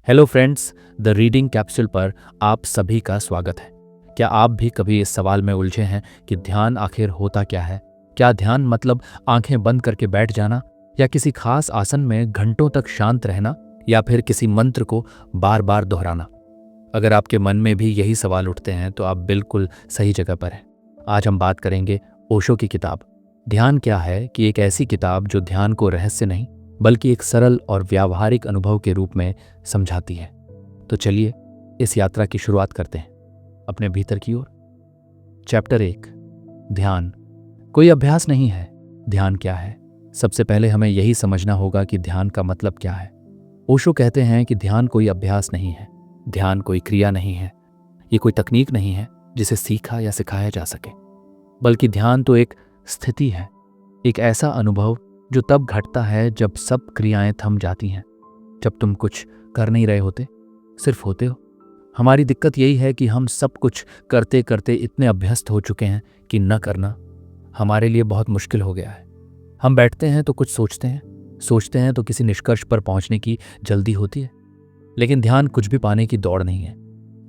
Hello friends, the reading capsule पर आप सभी का स्वागत है। क्या आप भी कभी इस सवाल में उलझे हैं कि ध्यान आखिर होता क्या है? क्या ध्यान मतलब आंखें बंद करके बैठ जाना, या किसी खास आसन में घंटों तक शांत रहना, या फिर किसी मंत्र को बार बार दोहराना? अगर आपके मन में भी यही सवाल उठते हैं तो आप बिल्कुल सही जगह पर हैं। आज हम बात करेंगे ओशो की किताब ध्यान क्या है, कि एक ऐसी किताब जो ध्यान को रहस्य नहीं बल्कि एक सरल और व्यावहारिक अनुभव के रूप में समझाती है। तो चलिए इस यात्रा की शुरुआत करते हैं अपने भीतर की ओर। चैप्टर 1, ध्यान कोई अभ्यास नहीं है। ध्यान क्या है? सबसे पहले हमें यही समझना होगा कि ध्यान का मतलब क्या है। ओशो कहते हैं कि ध्यान कोई अभ्यास नहीं है, ध्यान कोई क्रिया नहीं है, ये कोई तकनीक नहीं है जिसे सीखा या सिखाया जा सके, बल्कि ध्यान तो एक स्थिति है, एक ऐसा अनुभव जो तब घटता है जब सब क्रियाएं थम जाती हैं, जब तुम कुछ कर नहीं रहे होते, सिर्फ होते हो। हमारी दिक्कत यही है कि हम सब कुछ करते करते इतने अभ्यस्त हो चुके हैं कि न करना हमारे लिए बहुत मुश्किल हो गया है। हम बैठते हैं तो कुछ सोचते हैं तो किसी निष्कर्ष पर पहुंचने की जल्दी होती है, लेकिन ध्यान कुछ भी पाने की दौड़ नहीं है।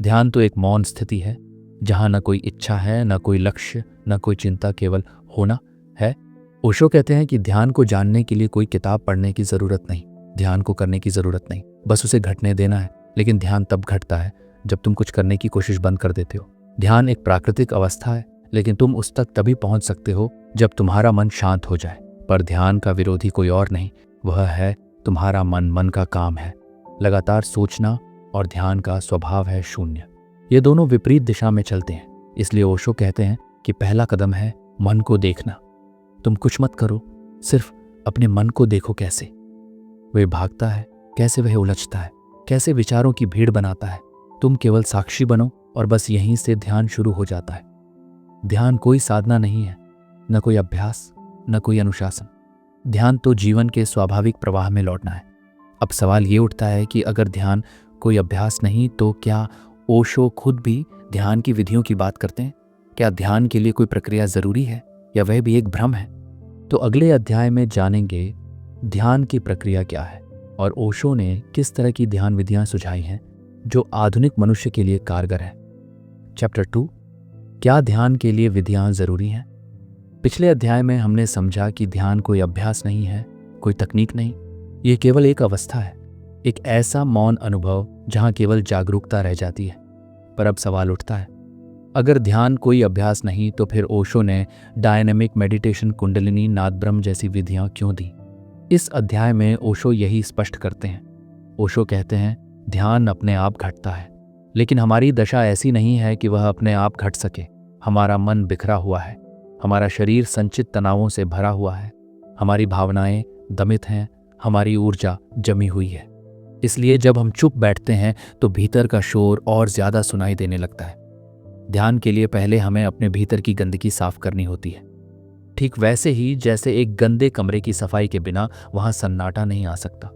ध्यान तो एक मौन स्थिति है जहां न कोई इच्छा है, न कोई लक्ष्य, न कोई चिंता, केवल होना है। ओशो कहते हैं कि ध्यान को जानने के लिए कोई किताब पढ़ने की जरूरत नहीं, ध्यान को करने की जरूरत नहीं, बस उसे घटने देना है। लेकिन ध्यान तब घटता है जब तुम कुछ करने की कोशिश बंद कर देते हो। ध्यान एक प्राकृतिक अवस्था है, लेकिन तुम उस तक तभी पहुंच सकते हो जब तुम्हारा मन शांत हो जाए। पर ध्यान का विरोधी कोई और नहीं, वह है तुम्हारा मन। मन का काम है लगातार सोचना और ध्यान का स्वभाव है शून्य। ये दोनों विपरीत दिशा में चलते हैं। इसलिए ओशो कहते हैं कि पहला कदम है मन को देखना। तुम कुछ मत करो, सिर्फ अपने मन को देखो, कैसे वह भागता है, कैसे वह उलझता है, कैसे विचारों की भीड़ बनाता है। तुम केवल साक्षी बनो और बस यहीं से ध्यान शुरू हो जाता है। ध्यान कोई साधना नहीं है, न कोई अभ्यास, न कोई अनुशासन। ध्यान तो जीवन के स्वाभाविक प्रवाह में लौटना है। अब सवाल ये उठता है कि अगर ध्यान कोई अभ्यास नहीं तो क्या ओशो खुद भी ध्यान की विधियों की बात करते हैं? क्या ध्यान के लिए कोई प्रक्रिया जरूरी है, या वह भी एक भ्रम है? तो अगले अध्याय में जानेंगे ध्यान की प्रक्रिया क्या है और ओशो ने किस तरह की ध्यान विधियां सुझाई हैं जो आधुनिक मनुष्य के लिए कारगर है। चैप्टर 2, क्या ध्यान के लिए विधियां जरूरी हैं? पिछले अध्याय में हमने समझा कि ध्यान कोई अभ्यास नहीं है, कोई तकनीक नहीं, ये केवल एक अवस्था है, एक ऐसा मौन अनुभव जहां केवल जागरूकता रह जाती है। पर अब सवाल उठता है, अगर ध्यान कोई अभ्यास नहीं तो फिर ओशो ने डायनेमिक मेडिटेशन, कुंडलिनी, नाद ब्रह्म जैसी विधियां क्यों दी? इस अध्याय में ओशो यही स्पष्ट करते हैं। ओशो कहते हैं ध्यान अपने आप घटता है, लेकिन हमारी दशा ऐसी नहीं है कि वह अपने आप घट सके। हमारा मन बिखरा हुआ है, हमारा शरीर संचित तनावों से भरा हुआ है, हमारी भावनाएं दमित हैं, हमारी ऊर्जा जमी हुई है। इसलिए जब हम चुप बैठते हैं तो भीतर का शोर और ज्यादा सुनाई देने लगता है। ध्यान के लिए पहले हमें अपने भीतर की गंदगी साफ करनी होती है, ठीक वैसे ही जैसे एक गंदे कमरे की सफाई के बिना वहां सन्नाटा नहीं आ सकता।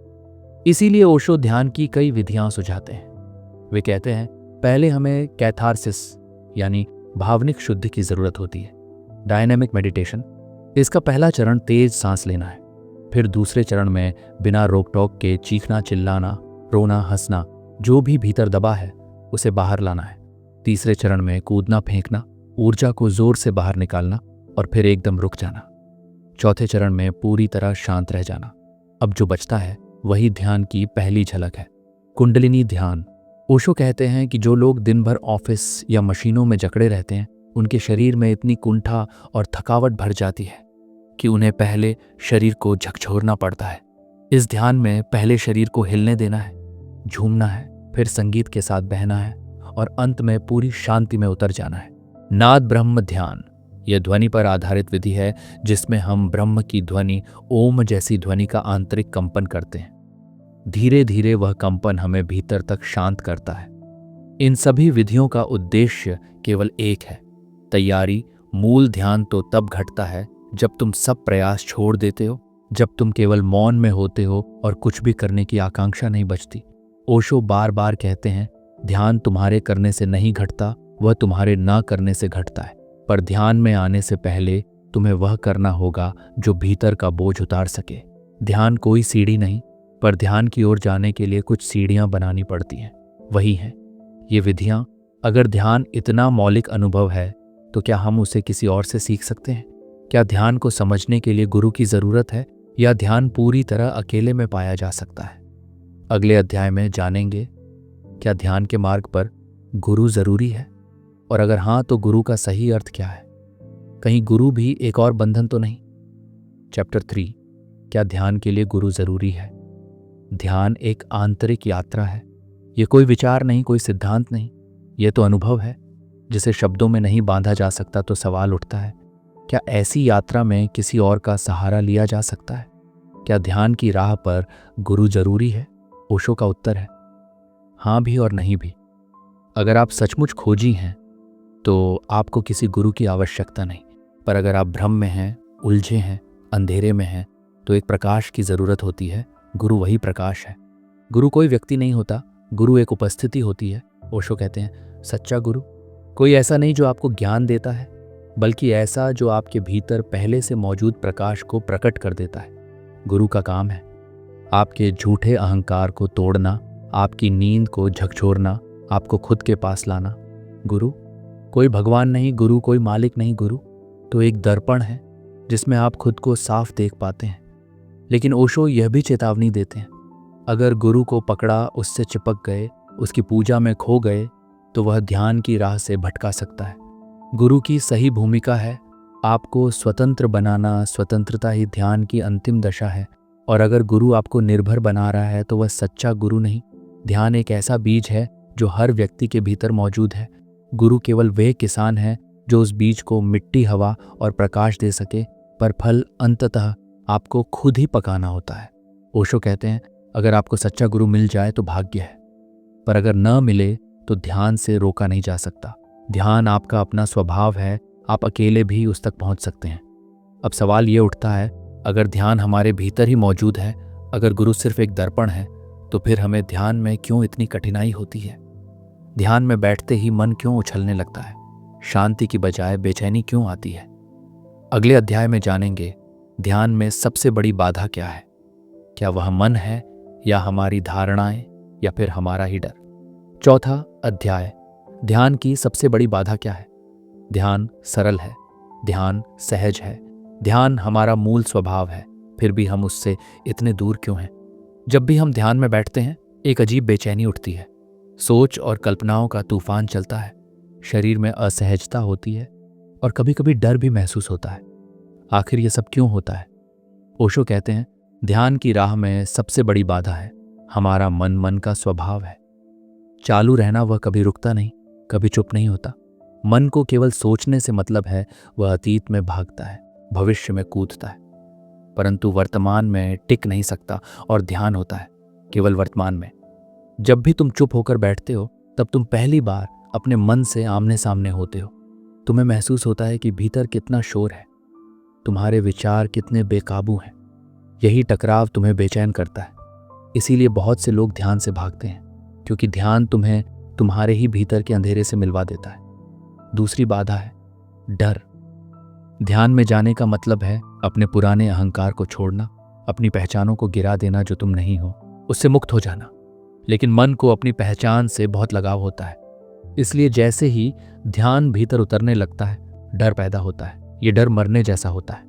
इसीलिए ओशो ध्यान की कई विधियां सुझाते हैं। वे कहते हैं पहले हमें कैथारसिस यानी भावनिक शुद्धि की जरूरत होती है। डायनेमिक मेडिटेशन, इसका पहला चरण तेज सांस लेना है। फिर दूसरे चरण में बिना रोक टोक के चीखना, चिल्लाना, रोना, हंसना, जो भी भीतर दबा है उसे बाहर लाना है। तीसरे चरण में कूदना, फेंकना, ऊर्जा को जोर से बाहर निकालना और फिर एकदम रुक जाना। चौथे चरण में पूरी तरह शांत रह जाना। अब जो बचता है वही ध्यान की पहली झलक है, कुंडलिनी ध्यान। ओशो कहते हैं कि जो लोग दिन भर ऑफिस या मशीनों में जकड़े रहते हैं, उनके शरीर में इतनी कुंठा और थकावट भर जाती है कि उन्हें पहले शरीर को झकझोरना पड़ता है। इस ध्यान में पहले शरीर को हिलने देना है, झूमना है, फिर संगीत के साथ बहना है और अंत में पूरी शांति में उतर जाना है। नाद ब्रह्म ध्यान, यह ध्वनि पर आधारित विधि है जिसमें हम ब्रह्म की ध्वनि, ओम जैसी ध्वनि का आंतरिक कंपन करते हैं। धीरे धीरे वह कंपन हमें भीतर तक शांत करता है। इन सभी विधियों का उद्देश्य केवल एक है, तैयारी। मूल ध्यान तो तब घटता है जब तुम सब प्रयास छोड़ देते हो, जब तुम केवल मौन में होते हो और कुछ भी करने की आकांक्षा नहीं बचती। ओशो बार बार कहते हैं ध्यान तुम्हारे करने से नहीं घटता, वह तुम्हारे ना करने से घटता है। पर ध्यान में आने से पहले तुम्हें वह करना होगा जो भीतर का बोझ उतार सके। ध्यान कोई सीढ़ी नहीं, पर ध्यान की ओर जाने के लिए कुछ सीढ़ियां बनानी पड़ती हैं। वही हैं ये विधियां। अगर ध्यान इतना मौलिक अनुभव है तो क्या हम उसे किसी और से सीख सकते हैं? क्या ध्यान को समझने के लिए गुरु की जरूरत है, या ध्यान पूरी तरह अकेले में पाया जा सकता है? अगले अध्याय में जानेंगे क्या ध्यान के मार्ग पर गुरु जरूरी है, और अगर हाँ तो गुरु का सही अर्थ क्या है? कहीं गुरु भी एक और बंधन तो नहीं? चैप्टर 3, क्या ध्यान के लिए गुरु जरूरी है? ध्यान एक आंतरिक यात्रा है। ये कोई विचार नहीं, कोई सिद्धांत नहीं, ये तो अनुभव है जिसे शब्दों में नहीं बांधा जा सकता। तो सवाल उठता है, क्या ऐसी यात्रा में किसी और का सहारा लिया जा सकता है? क्या ध्यान की राह पर गुरु जरूरी है? ओशो का उत्तर है हाँ भी और नहीं भी। अगर आप सचमुच खोजी हैं तो आपको किसी गुरु की आवश्यकता नहीं, पर अगर आप भ्रम में हैं, उलझे हैं, अंधेरे में हैं, तो एक प्रकाश की जरूरत होती है। गुरु वही प्रकाश है। गुरु कोई व्यक्ति नहीं होता, गुरु एक उपस्थिति होती है। ओशो कहते हैं सच्चा गुरु कोई ऐसा नहीं जो आपको ज्ञान देता है, बल्कि ऐसा जो आपके भीतर पहले से मौजूद प्रकाश को प्रकट कर देता है। गुरु का काम है आपके झूठे अहंकार को तोड़ना, आपकी नींद को झकझोरना, आपको खुद के पास लाना। गुरु कोई भगवान नहीं, गुरु कोई मालिक नहीं। गुरु तो एक दर्पण है जिसमें आप खुद को साफ देख पाते हैं। लेकिन ओशो यह भी चेतावनी देते हैं, अगर गुरु को पकड़ा, उससे चिपक गए, उसकी पूजा में खो गए, तो वह ध्यान की राह से भटका सकता है। गुरु की सही भूमिका है आपको स्वतंत्र बनाना। स्वतंत्रता ही ध्यान की अंतिम दशा है। और अगर गुरु आपको निर्भर बना रहा है तो वह सच्चा गुरु नहीं। ध्यान एक ऐसा बीज है जो हर व्यक्ति के भीतर मौजूद है। गुरु केवल वे किसान हैं जो उस बीज को मिट्टी, हवा और प्रकाश दे सके, पर फल अंततः आपको खुद ही पकाना होता है। ओशो कहते हैं अगर आपको सच्चा गुरु मिल जाए तो भाग्य है, पर अगर न मिले तो ध्यान से रोका नहीं जा सकता। ध्यान आपका अपना स्वभाव है, आप अकेले भी उस तक पहुंच सकते हैं। अब सवाल ये उठता है, अगर ध्यान हमारे भीतर ही मौजूद है, अगर गुरु सिर्फ एक दर्पण है, तो फिर हमें ध्यान में क्यों इतनी कठिनाई होती है? ध्यान में बैठते ही मन क्यों उछलने लगता है? शांति की बजाय बेचैनी क्यों आती है? अगले अध्याय में जानेंगे ध्यान में सबसे बड़ी बाधा क्या है। क्या वह मन है, या हमारी धारणाएं, या फिर हमारा ही डर? चौथा अध्याय, ध्यान की सबसे बड़ी बाधा क्या है। ध्यान सरल है, ध्यान सहज है, ध्यान हमारा मूल स्वभाव है, फिर भी हम उससे इतने दूर क्यों हैं? जब भी हम ध्यान में बैठते हैं एक अजीब बेचैनी उठती है, सोच और कल्पनाओं का तूफान चलता है, शरीर में असहजता होती है और कभी कभी डर भी महसूस होता है। आखिर ये सब क्यों होता है? ओशो कहते हैं ध्यान की राह में सबसे बड़ी बाधा है हमारा मन। मन का स्वभाव है चालू रहना, वह कभी रुकता नहीं, कभी चुप नहीं होता। मन को केवल सोचने से मतलब है, वह अतीत में भागता है, भविष्य में कूदता है, परंतु वर्तमान में टिक नहीं सकता। और ध्यान होता है केवल वर्तमान में। जब भी तुम चुप होकर बैठते हो तब तुम पहली बार अपने मन से आमने सामने होते हो। तुम्हें महसूस होता है कि भीतर कितना शोर है, तुम्हारे विचार कितने बेकाबू हैं। यही टकराव तुम्हें बेचैन करता है। इसीलिए बहुत से लोग ध्यान से भागते हैं, क्योंकि ध्यान तुम्हें तुम्हारे ही भीतर के अंधेरे से मिलवा देता है। दूसरी बाधा है डर। ध्यान में जाने का मतलब है अपने पुराने अहंकार को छोड़ना, अपनी पहचानों को गिरा देना जो तुम नहीं हो, उससे मुक्त हो जाना। लेकिन मन को अपनी पहचान से बहुत लगाव होता है, इसलिए जैसे ही ध्यान भीतर उतरने लगता है डर पैदा होता है। ये डर मरने जैसा होता है।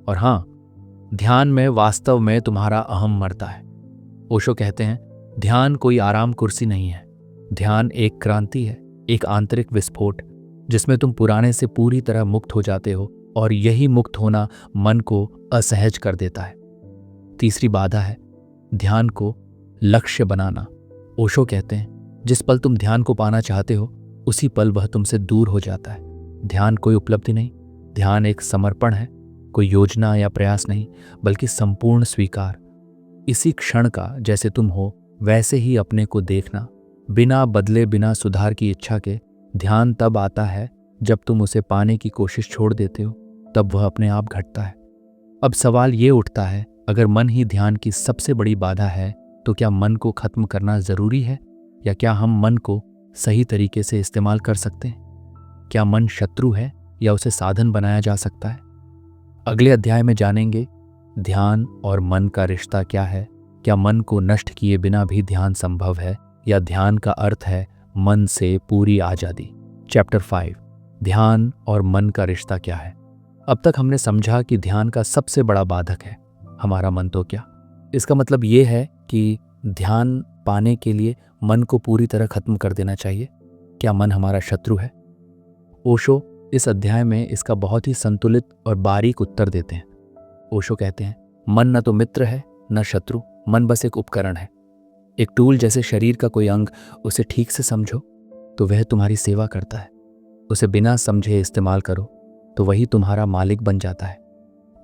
और हाँ, ध्यान में वास्तव में तुम्हारा अहम मरता है। ओशो कहते हैं ध्यान कोई आराम कुर्सी नहीं है। ध्यान एक क्रांति है, एक आंतरिक विस्फोट, जिसमें तुम पुराने से पूरी तरह मुक्त हो जाते हो, और यही मुक्त होना मन को असहज कर देता है। तीसरी बाधा है ध्यान को लक्ष्य बनाना। ओशो कहते हैं जिस पल तुम ध्यान को पाना चाहते हो उसी पल वह तुमसे दूर हो जाता है। ध्यान कोई उपलब्धि नहीं, ध्यान एक समर्पण है, कोई योजना या प्रयास नहीं, बल्कि संपूर्ण स्वीकार। इसी क्षण का जैसे तुम हो वैसे ही अपने को देखना, बिना बदले, बिना सुधार की इच्छा के। ध्यान तब आता है जब तुम उसे पाने की कोशिश छोड़ देते हो, तब वह अपने आप घटता है। अब सवाल ये उठता है, अगर मन ही ध्यान की सबसे बड़ी बाधा है तो क्या मन को खत्म करना जरूरी है, या क्या हम मन को सही तरीके से इस्तेमाल कर सकते हैं? क्या मन शत्रु है या उसे साधन बनाया जा सकता है? अगले अध्याय में जानेंगे ध्यान और मन का रिश्ता क्या है, क्या मन को नष्ट किए बिना भी ध्यान संभव है, या ध्यान का अर्थ है मन से पूरी आज़ादी? चैप्टर 5, ध्यान और मन का रिश्ता क्या है? अब तक हमने समझा कि ध्यान का सबसे बड़ा बाधक है हमारा मन, तो क्या इसका मतलब ये है कि ध्यान पाने के लिए मन को पूरी तरह खत्म कर देना चाहिए? क्या मन हमारा शत्रु है? ओशो इस अध्याय में इसका बहुत ही संतुलित और बारीक उत्तर देते हैं। ओशो कहते हैं, मन न तो मित्र है न शत्रु, मन बस एक उपकरण है, एक टूल। जैसे शरीर का कोई अंग, उसे ठीक से समझो तो वह तुम्हारी सेवा करता है, उसे बिना समझे इस्तेमाल करो तो वही तुम्हारा मालिक बन जाता है।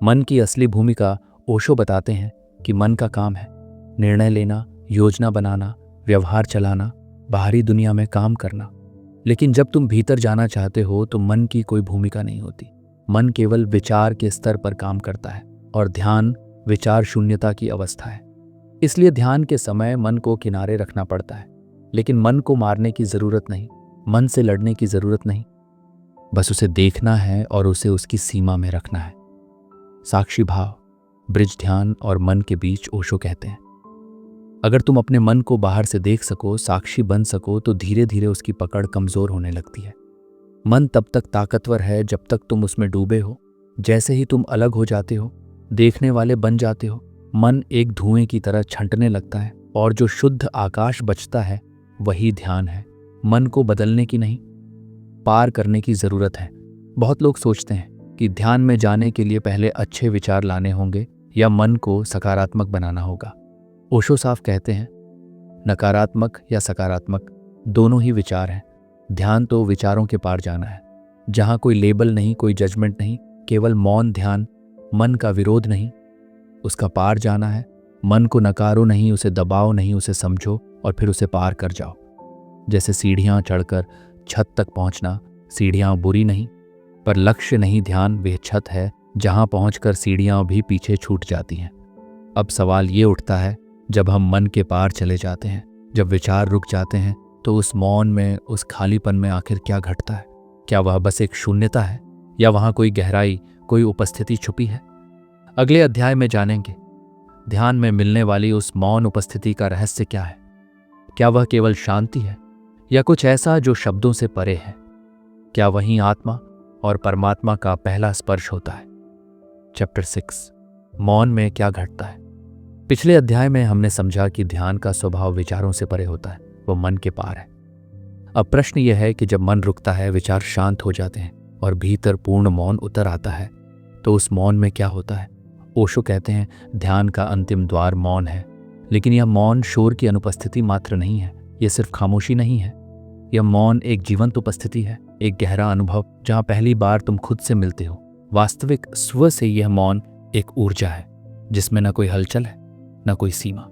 मन की असली भूमिका ओशो बताते हैं कि मन का काम है निर्णय लेना, योजना बनाना, व्यवहार चलाना, बाहरी दुनिया में काम करना। लेकिन जब तुम भीतर जाना चाहते हो तो मन की कोई भूमिका नहीं होती। मन केवल विचार के स्तर पर काम करता है और ध्यान विचार शून्यता की अवस्था है। इसलिए ध्यान के समय मन को किनारे रखना पड़ता है। लेकिन मन को मारने की जरूरत नहीं, मन से लड़ने की जरूरत नहीं, बस उसे देखना है और उसे उसकी सीमा में रखना है। साक्षी भाव, ब्रिज ध्यान और मन के बीच ओशो कहते हैं, अगर तुम अपने मन को बाहर से देख सको, साक्षी बन सको, तो धीरे धीरे उसकी पकड़ कमजोर होने लगती है। मन तब तक ताकतवर है जब तक तुम उसमें डूबे हो। जैसे ही तुम अलग हो जाते हो, देखने वाले बन जाते हो, मन एक धुएं की तरह छंटने लगता है और जो शुद्ध आकाश बचता है वही ध्यान है। मन को बदलने की नहीं, पार करने की जरूरत है। बहुत लोग सोचते हैं कि ध्यान में जाने के लिए पहले अच्छे विचार लाने होंगे या मन को सकारात्मक बनाना होगा। ओशो साफ कहते हैं, नकारात्मक या सकारात्मक दोनों ही विचार हैं। ध्यान तो विचारों के पार जाना है, जहां कोई लेबल नहीं, कोई जजमेंट नहीं, केवल मौन ध्यान। मन का विरोध नहीं, उसका पार जाना है। मन को नकारो नहीं, उसे दबाओ नहीं, उसे समझो और फिर उसे पार कर जाओ। जैसे सीढ़ियां चढ़कर छत तक पहुंचना, सीढ़ियां बुरी नहीं पर लक्ष्य नहीं, ध्यान वह छत है जहां पहुंचकर सीढ़ियां भी पीछे छूट जाती हैं। अब सवाल ये उठता है, जब हम मन के पार चले जाते हैं, जब विचार रुक जाते हैं, तो उस मौन में, उस खालीपन में आखिर क्या घटता है? क्या वह बस एक शून्यता है या वहां कोई गहराई, कोई उपस्थिति छुपी है? अगले अध्याय में जानेंगे ध्यान में मिलने वाली उस मौन उपस्थिति का रहस्य क्या है। क्या वह केवल शांति है या कुछ ऐसा जो शब्दों से परे है? क्या वहीं आत्मा और परमात्मा का पहला स्पर्श होता है? चैप्टर 6, मौन में क्या घटता है? पिछले अध्याय में हमने समझा कि ध्यान का स्वभाव विचारों से परे होता है, वो मन के पार है। अब प्रश्न यह है कि जब मन रुकता है, विचार शांत हो जाते हैं और भीतर पूर्ण मौन उतर आता है, तो उस मौन में क्या होता है? ओशो कहते हैं, ध्यान का अंतिम द्वार मौन है। लेकिन यह मौन शोर की अनुपस्थिति मात्र नहीं है, यह सिर्फ खामोशी नहीं है। यह मौन एक जीवंत उपस्थिति है, एक गहरा अनुभव जहां पहली बार तुम खुद से मिलते हो। वास्तविक स्व से यह मौन एक ऊर्जा है जिसमें न कोई हलचल है, न कोई सीमा।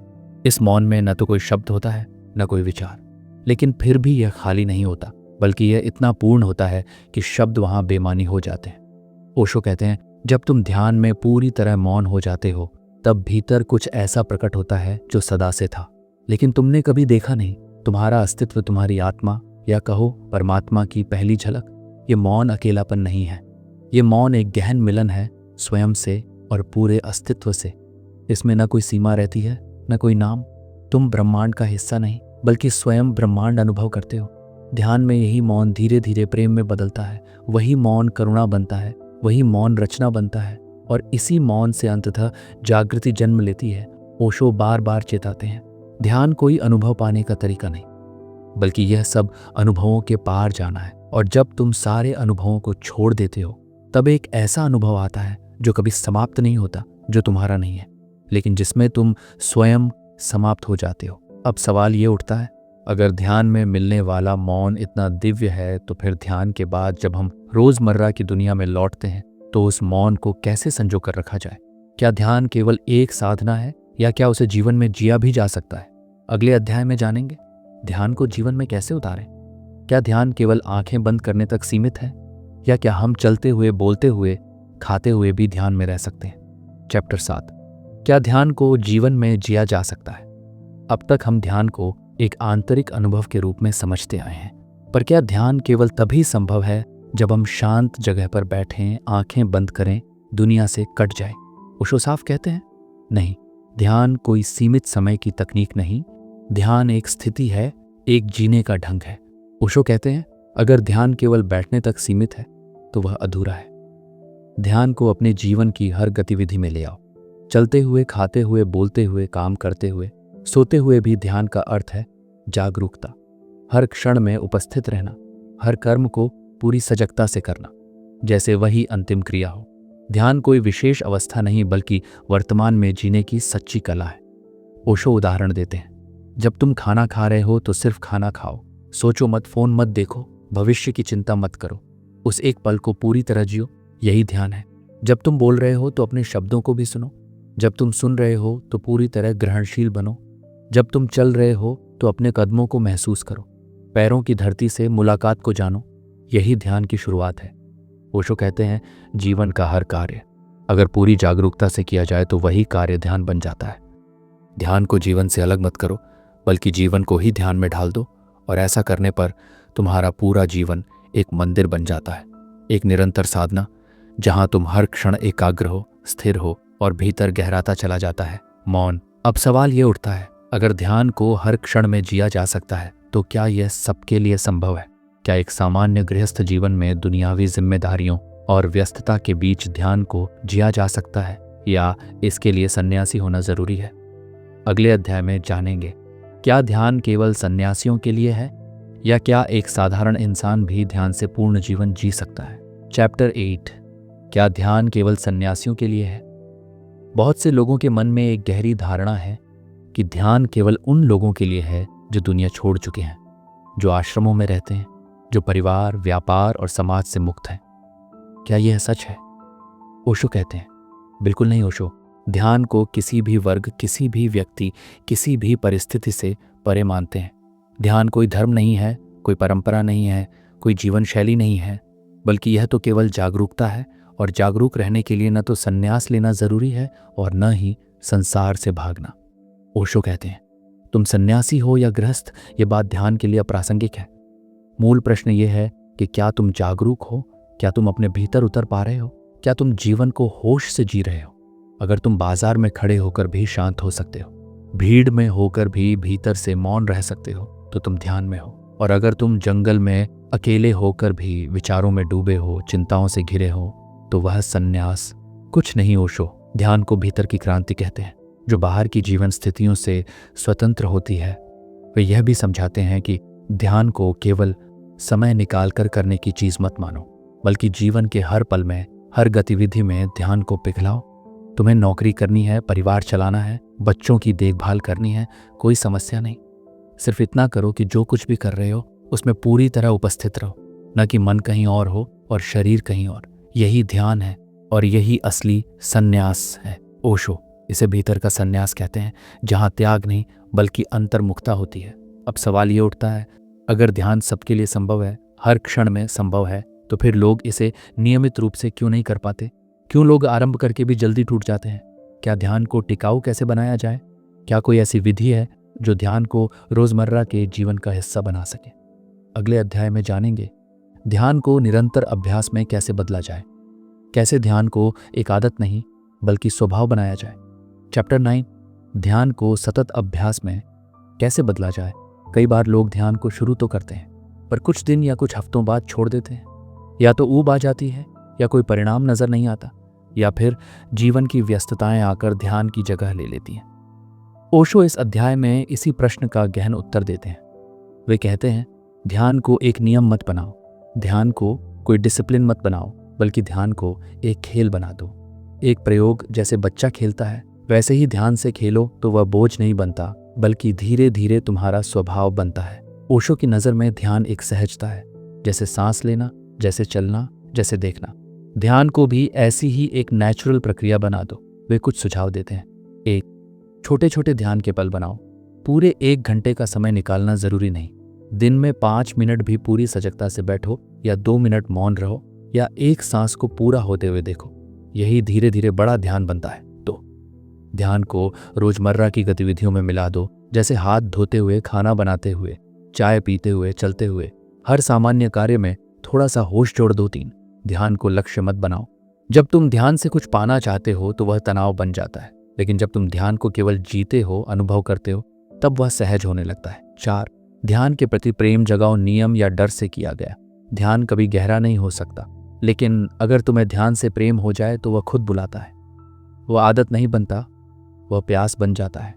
इस मौन में न तो कोई शब्द होता है, न कोई विचार, लेकिन फिर भी यह खाली नहीं होता, बल्कि यह इतना पूर्ण होता है कि शब्द वहां बेमानी हो जाते हैं। ओशो कहते हैं, जब तुम ध्यान में पूरी तरह मौन हो जाते हो, तब भीतर कुछ ऐसा प्रकट होता है जो सदा से था, लेकिन तुमने कभी देखा नहीं। तुम्हारा अस्तित्व, तुम्हारी आत्मा या कहो परमात्मा की पहली झलक। ये मौन अकेलापन नहीं है, ये मौन एक गहन मिलन है स्वयं से और पूरे अस्तित्व से। इसमें न कोई सीमा रहती है, न कोई नाम। तुम ब्रह्मांड का हिस्सा नहीं, बल्कि स्वयं ब्रह्मांड अनुभव करते हो। ध्यान में यही मौन धीरे धीरे प्रेम में बदलता है, वही मौन करुणा बनता है, वही मौन रचना बनता है और इसी मौन से अंततः जागृति जन्म लेती है। ओशो बार बार चेताते हैं, ध्यान कोई अनुभव पाने का तरीका नहीं, बल्कि यह सब अनुभवों के पार जाना है। और जब तुम सारे अनुभवों को छोड़ देते हो, तब एक ऐसा अनुभव आता है जो कभी समाप्त नहीं होता, जो तुम्हारा नहीं है, लेकिन जिसमें तुम स्वयं समाप्त हो जाते हो। अब सवाल ये उठता है, अगर ध्यान में मिलने वाला मौन इतना दिव्य है, तो फिर ध्यान के बाद जब हम रोजमर्रा की दुनिया में लौटते हैं, तो उस मौन को कैसे संजो कर रखा जाए? क्या ध्यान केवल एक साधना है या क्या उसे जीवन में जिया भी जा सकता है? अगले अध्याय में जानेंगे ध्यान को जीवन में कैसे उतारें। क्या ध्यान केवल आंखें बंद करने तक सीमित है या क्या हम चलते हुए, बोलते हुए, खाते हुए भी ध्यान में रह सकते हैं? चैप्टर 7, क्या ध्यान को जीवन में जिया जा सकता है? अब तक हम ध्यान को एक आंतरिक अनुभव के रूप में समझते आए हैं, पर क्या ध्यान केवल तभी संभव है जब हम शांत जगह पर बैठें, आंखें बंद करें, दुनिया से कट जाएं? ओशो साफ कहते हैं, नहीं, ध्यान कोई सीमित समय की तकनीक नहीं, ध्यान एक स्थिति है, एक जीने का ढंग है। ओशो कहते हैं, अगर ध्यान केवल बैठने तक सीमित है तो वह अधूरा है। ध्यान को अपने जीवन की हर गतिविधि में ले आओ। चलते हुए, खाते हुए, बोलते हुए, काम करते हुए, सोते हुए भी ध्यान का अर्थ है जागरूकता। हर क्षण में उपस्थित रहना, हर कर्म को पूरी सजगता से करना, जैसे वही अंतिम क्रिया हो। ध्यान कोई विशेष अवस्था नहीं बल्कि वर्तमान में जीने की सच्ची कला है। ओशो उदाहरण देते हैं, जब तुम खाना खा रहे हो तो सिर्फ खाना खाओ, सोचो मत, फोन मत देखो, भविष्य की चिंता मत करो, उस एक पल को पूरी तरह जियो। यही ध्यान है। जब तुम बोल रहे हो तो अपने शब्दों को भी सुनो, जब तुम सुन रहे हो तो पूरी तरह ग्रहणशील बनो, जब तुम चल रहे हो तो अपने कदमों को महसूस करो, पैरों की धरती से मुलाकात को जानो। यही ध्यान की शुरुआत है। ओशो कहते हैं, जीवन का हर कार्य अगर पूरी जागरूकता से किया जाए तो वही कार्य ध्यान बन जाता है। ध्यान को जीवन से अलग मत करो, बल्कि जीवन को ही ध्यान में ढाल दो, और ऐसा करने पर तुम्हारा पूरा जीवन एक मंदिर बन जाता है, एक निरंतर साधना जहां तुम हर क्षण एकाग्र हो, स्थिर हो और भीतर गहराता चला जाता है, मौन। अब सवाल ये उठता है, अगर ध्यान को हर क्षण में जिया जा सकता है तो क्या यह सबके लिए संभव है? क्या एक सामान्य गृहस्थ जीवन में दुनियावी जिम्मेदारियों और व्यस्तता के बीच ध्यान को जिया जा सकता है, या इसके लिए सन्यासी होना जरूरी है? अगले अध्याय में जानेंगे, क्या ध्यान केवल सन्यासियों के लिए है, या क्या एक साधारण इंसान भी ध्यान से पूर्ण जीवन जी सकता है? चैप्टर 8, क्या ध्यान केवल सन्यासियों के लिए है? बहुत से लोगों के मन में एक गहरी धारणा है कि ध्यान केवल उन लोगों के लिए है जो दुनिया छोड़ चुके हैं, जो आश्रमों में रहते हैं, जो परिवार, व्यापार और समाज से मुक्त हैं। क्या यह सच है? ओशो कहते हैं, बिल्कुल नहीं ओशो। ध्यान को किसी भी वर्ग, किसी भी व्यक्ति, किसी भी परिस्थिति से परे मानते हैं। ध्यान कोई धर्म नहीं है, कोई परंपरा नहीं है, कोई जीवन शैली नहीं है, बल्कि यह तो केवल जागरूकता है। और जागरूक रहने के लिए न तो संन्यास लेना जरूरी है और न ही संसार से भागना। ओशो कहते हैं, तुम सन्यासी हो या गृहस्थ, ये बात ध्यान के लिए अप्रासंगिक है। मूल प्रश्न ये है कि क्या तुम जागरूक हो? क्या तुम अपने भीतर उतर पा रहे हो? क्या तुम जीवन को होश से जी रहे हो? अगर तुम बाजार में खड़े होकर भी शांत हो सकते हो, भीड़ में होकर भी भीतर से मौन रह सकते हो, तो तुम ध्यान में हो। और अगर तुम जंगल में अकेले होकर भी विचारों में डूबे हो, चिंताओं से घिरे हो, तो वह सन्यास कुछ नहीं। ओशो ध्यान को भीतर की क्रांति कहते हैं, जो बाहर की जीवन स्थितियों से स्वतंत्र होती है। वे यह भी समझाते हैं कि ध्यान को केवल समय निकाल कर करने की चीज मत मानो, बल्कि जीवन के हर पल में, हर गतिविधि में ध्यान को पिघलाओ। तुम्हें नौकरी करनी है, परिवार चलाना है, बच्चों की देखभाल करनी है, कोई समस्या नहीं। सिर्फ इतना करो कि जो कुछ भी कर रहे हो उसमें पूरी तरह उपस्थित रहो, न कि मन कहीं और हो और शरीर कहीं और। यही ध्यान है और यही असली सन्यास है। ओशो इसे भीतर का सन्यास कहते हैं, जहां त्याग नहीं बल्कि अंतर्मुखता होती है। अब सवाल ये उठता है, अगर ध्यान सबके लिए संभव है, हर क्षण में संभव है, तो फिर लोग इसे नियमित रूप से क्यों नहीं कर पाते? क्यों लोग आरंभ करके भी जल्दी टूट जाते हैं? क्या ध्यान को टिकाऊ कैसे बनाया जाए? क्या कोई ऐसी विधि है जो ध्यान को रोजमर्रा के जीवन का हिस्सा बना सके? अगले अध्याय में जानेंगे, ध्यान को निरंतर अभ्यास में कैसे बदला जाए, कैसे ध्यान को एक आदत नहीं बल्कि स्वभाव बनाया जाए। चैप्टर 9, ध्यान को सतत अभ्यास में कैसे बदला जाए। कई बार लोग ध्यान को शुरू तो करते हैं, पर कुछ दिन या कुछ हफ्तों बाद छोड़ देते हैं। या तो ऊब आ जाती है, या कोई परिणाम नजर नहीं आता, या फिर जीवन की व्यस्तताएं आकर ध्यान की जगह ले लेती हैं। ओशो इस अध्याय में इसी प्रश्न का गहन उत्तर देते हैं। वे कहते हैं, ध्यान को एक नियम मत बनाओ, ध्यान को कोई डिसिप्लिन मत बनाओ, बल्कि ध्यान को एक खेल बना दो। एक प्रयोग जैसे बच्चा खेलता है, वैसे ही ध्यान से खेलो तो वह बोझ नहीं बनता, बल्कि धीरे धीरे तुम्हारा स्वभाव बनता है। ओशो की नज़र में ध्यान एक सहजता है, जैसे सांस लेना, जैसे चलना, जैसे देखना। ध्यान को भी ऐसी ही एक नेचुरल प्रक्रिया बना दो। वे कुछ सुझाव देते हैं। 1, छोटे छोटे ध्यान के पल बनाओ। पूरे 1 घंटे का समय निकालना जरूरी नहीं। दिन में 5 मिनट भी पूरी सजगता से बैठो, या 2 मिनट मौन रहो, या एक सांस को पूरा होते हुए देखो। यही धीरे धीरे बड़ा ध्यान बनता है। तो ध्यान को रोजमर्रा की गतिविधियों में मिला दो, जैसे हाथ धोते हुए, खाना बनाते हुए, चाय पीते हुए, चलते हुए। हर सामान्य कार्य में थोड़ा सा होश जोड़ दो। 3, ध्यान को लक्ष्य मत बनाओ। जब तुम ध्यान से कुछ पाना चाहते हो तो वह तनाव बन जाता है। लेकिन जब तुम ध्यान को केवल जीते हो, अनुभव करते हो, तब वह सहज होने लगता है। 4, ध्यान के प्रति प्रेम जगाओ नियम या डर से किया गया। ध्यान कभी गहरा नहीं हो सकता, लेकिन अगर तुम्हें ध्यान से प्रेम हो जाए तो वह खुद बुलाता है। वह आदत नहीं बनता, वह प्यास बन जाता है।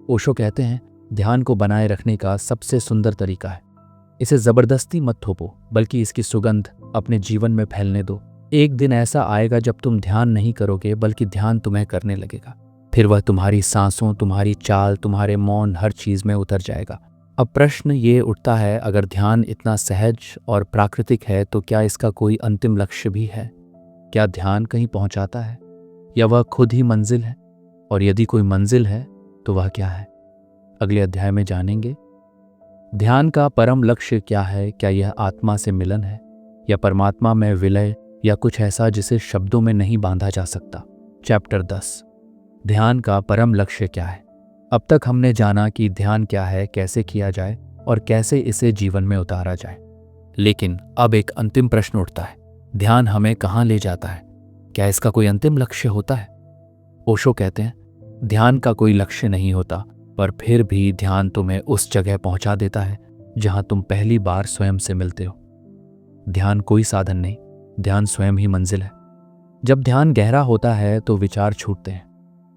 ओशो कहते हैं, ध्यान को बनाए रखने का सबसे सुंदर तरीका है, इसे जबरदस्ती मत थोपो, बल्कि इसकी सुगंध अपने जीवन में फैलने दो। एक दिन ऐसा आएगा जब तुम ध्यान नहीं करोगे, बल्कि ध्यान तुम्हें करने लगेगा। फिर वह तुम्हारी सांसों, तुम्हारी चाल, तुम्हारे मौन, हर चीज में उतर जाएगा। अब प्रश्न ये उठता है, अगर ध्यान इतना सहज और प्राकृतिक है तो क्या इसका कोई अंतिम लक्ष्य भी है? क्या ध्यान कहीं पहुंचाता है, या वह खुद ही मंजिल है? और यदि कोई मंजिल है तो वह क्या है? अगले अध्याय में जानेंगे। ध्यान का परम लक्ष्य क्या है? क्या यह आत्मा से मिलन है, या परमात्मा में विलय, या कुछ ऐसा जिसे शब्दों में नहीं बांधा जा सकता? चैप्टर 10, ध्यान का परम लक्ष्य क्या है? अब तक हमने जाना कि ध्यान क्या है, कैसे किया जाए और कैसे इसे जीवन में उतारा जाए। लेकिन अब एक अंतिम प्रश्न उठता है, ध्यान हमें कहाँ ले जाता है? क्या इसका कोई अंतिम लक्ष्य होता है? ओशो कहते हैं, ध्यान का कोई लक्ष्य नहीं होता, पर फिर भी ध्यान तुम्हें उस जगह पहुंचा देता है जहां तुम पहली बार स्वयं से मिलते हो। ध्यान कोई साधन नहीं, ध्यान स्वयं ही मंजिल है। जब ध्यान गहरा होता है तो विचार छूटते हैं,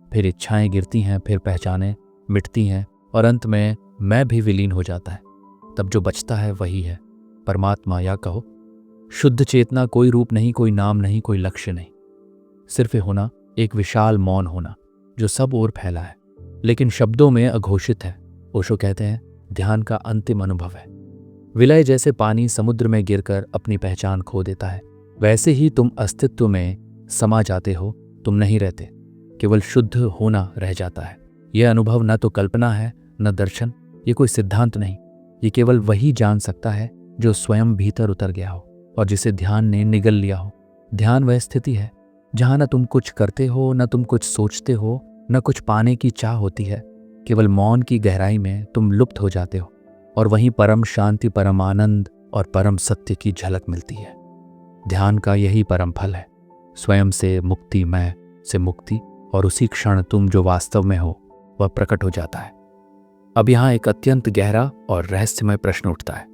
फिर इच्छाएं गिरती हैं, फिर पहचानें मिटती हैं, और अंत में मैं भी विलीन हो जाता है। तब जो बचता है वही है परमात्मा, या कहो शुद्ध चेतना। कोई रूप नहीं, कोई नाम नहीं, कोई लक्ष्य नहीं, सिर्फ होना, एक विशाल मौन होना जो सब ओर फैला है लेकिन शब्दों में अघोषित है। ओशो कहते हैं, ध्यान का अंतिम अनुभव है। विलय जैसे पानी समुद्र में गिरकर अपनी पहचान खो देता है, वैसे ही तुम अस्तित्व में समा जाते हो। तुम नहीं रहते, केवल शुद्ध होना रह जाता है। यह अनुभव न तो कल्पना है, न दर्शन, ये कोई सिद्धांत नहीं, ये केवल वही जान सकता है जो स्वयं भीतर उतर गया हो और जिसे ध्यान ने निगल लिया हो। ध्यान वह स्थिति है जहां न तुम कुछ करते हो, न तुम कुछ सोचते हो, न कुछ पाने की चाह होती है। केवल मौन की गहराई में तुम लुप्त हो जाते हो, और वहीं परम शांति, परम आनंद और परम सत्य की झलक मिलती है। ध्यान का यही परम फल है, स्वयं से मुक्ति, मैं से मुक्ति, और उसी क्षण तुम जो वास्तव में हो वह प्रकट हो जाता है। अब यहाँ एक अत्यंत गहरा और रहस्यमय प्रश्न उठता है,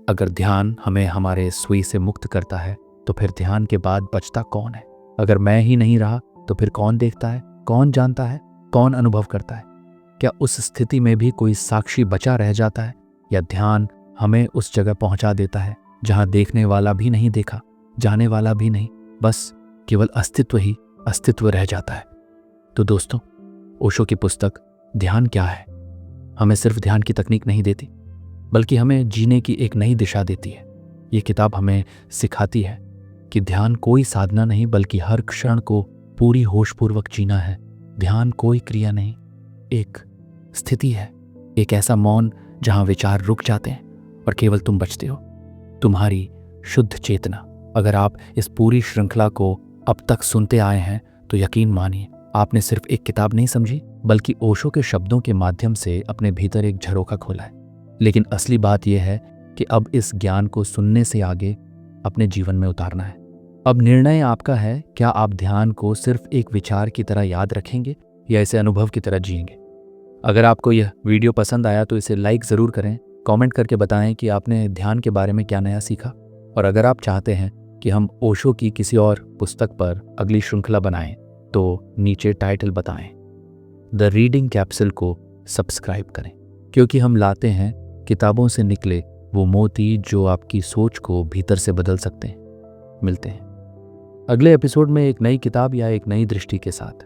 अगर ध्यान हमें हमारे सुई से मुक्त करता है तो फिर ध्यान के बाद बचता कौन है? अगर मैं ही नहीं रहा तो फिर कौन देखता है, कौन जानता है, कौन अनुभव करता है? क्या उस स्थिति में भी कोई साक्षी बचा रह जाता है, या ध्यान हमें उस जगह पहुंचा देता है जहां देखने वाला भी नहीं देखा, जाने वाला भी नहीं, बस केवल अस्तित्व ही अस्तित्व रह जाता है? तो दोस्तों, ओशो की पुस्तक ध्यान क्या है हमें सिर्फ ध्यान की तकनीक नहीं देती, बल्कि हमें जीने की एक नई दिशा देती है। ये किताब हमें सिखाती है कि ध्यान कोई साधना नहीं, बल्कि हर क्षण को पूरी होशपूर्वक जीना है। ध्यान कोई क्रिया नहीं, एक स्थिति है, एक ऐसा मौन जहां विचार रुक जाते हैं और केवल तुम बचते हो, तुम्हारी शुद्ध चेतना। अगर आप इस पूरी श्रृंखला को अब तक सुनते आए हैं तो यकीन मानिए, आपने सिर्फ एक किताब नहीं समझी, बल्कि ओशो के शब्दों के माध्यम से अपने भीतर एक झरोखा खोला है। लेकिन असली बात यह है कि अब इस ज्ञान को सुनने से आगे अपने जीवन में उतारना है। अब निर्णय आपका है, क्या आप ध्यान को सिर्फ एक विचार की तरह याद रखेंगे या इसे अनुभव की तरह जिएंगे। अगर आपको यह वीडियो पसंद आया तो इसे लाइक ज़रूर करें, कमेंट करके बताएं कि आपने ध्यान के बारे में क्या नया सीखा। और अगर आप चाहते हैं कि हम ओशो की किसी और पुस्तक पर अगली श्रृंखला बनाएं तो नीचे टाइटल बताएं। द रीडिंग कैप्सूल को सब्सक्राइब करें, क्योंकि हम लाते हैं किताबों से निकले वो मोती जो आपकी सोच को भीतर से बदल सकते हैं। मिलते हैं अगले एपिसोड में एक नई किताब या एक नई दृष्टि के साथ।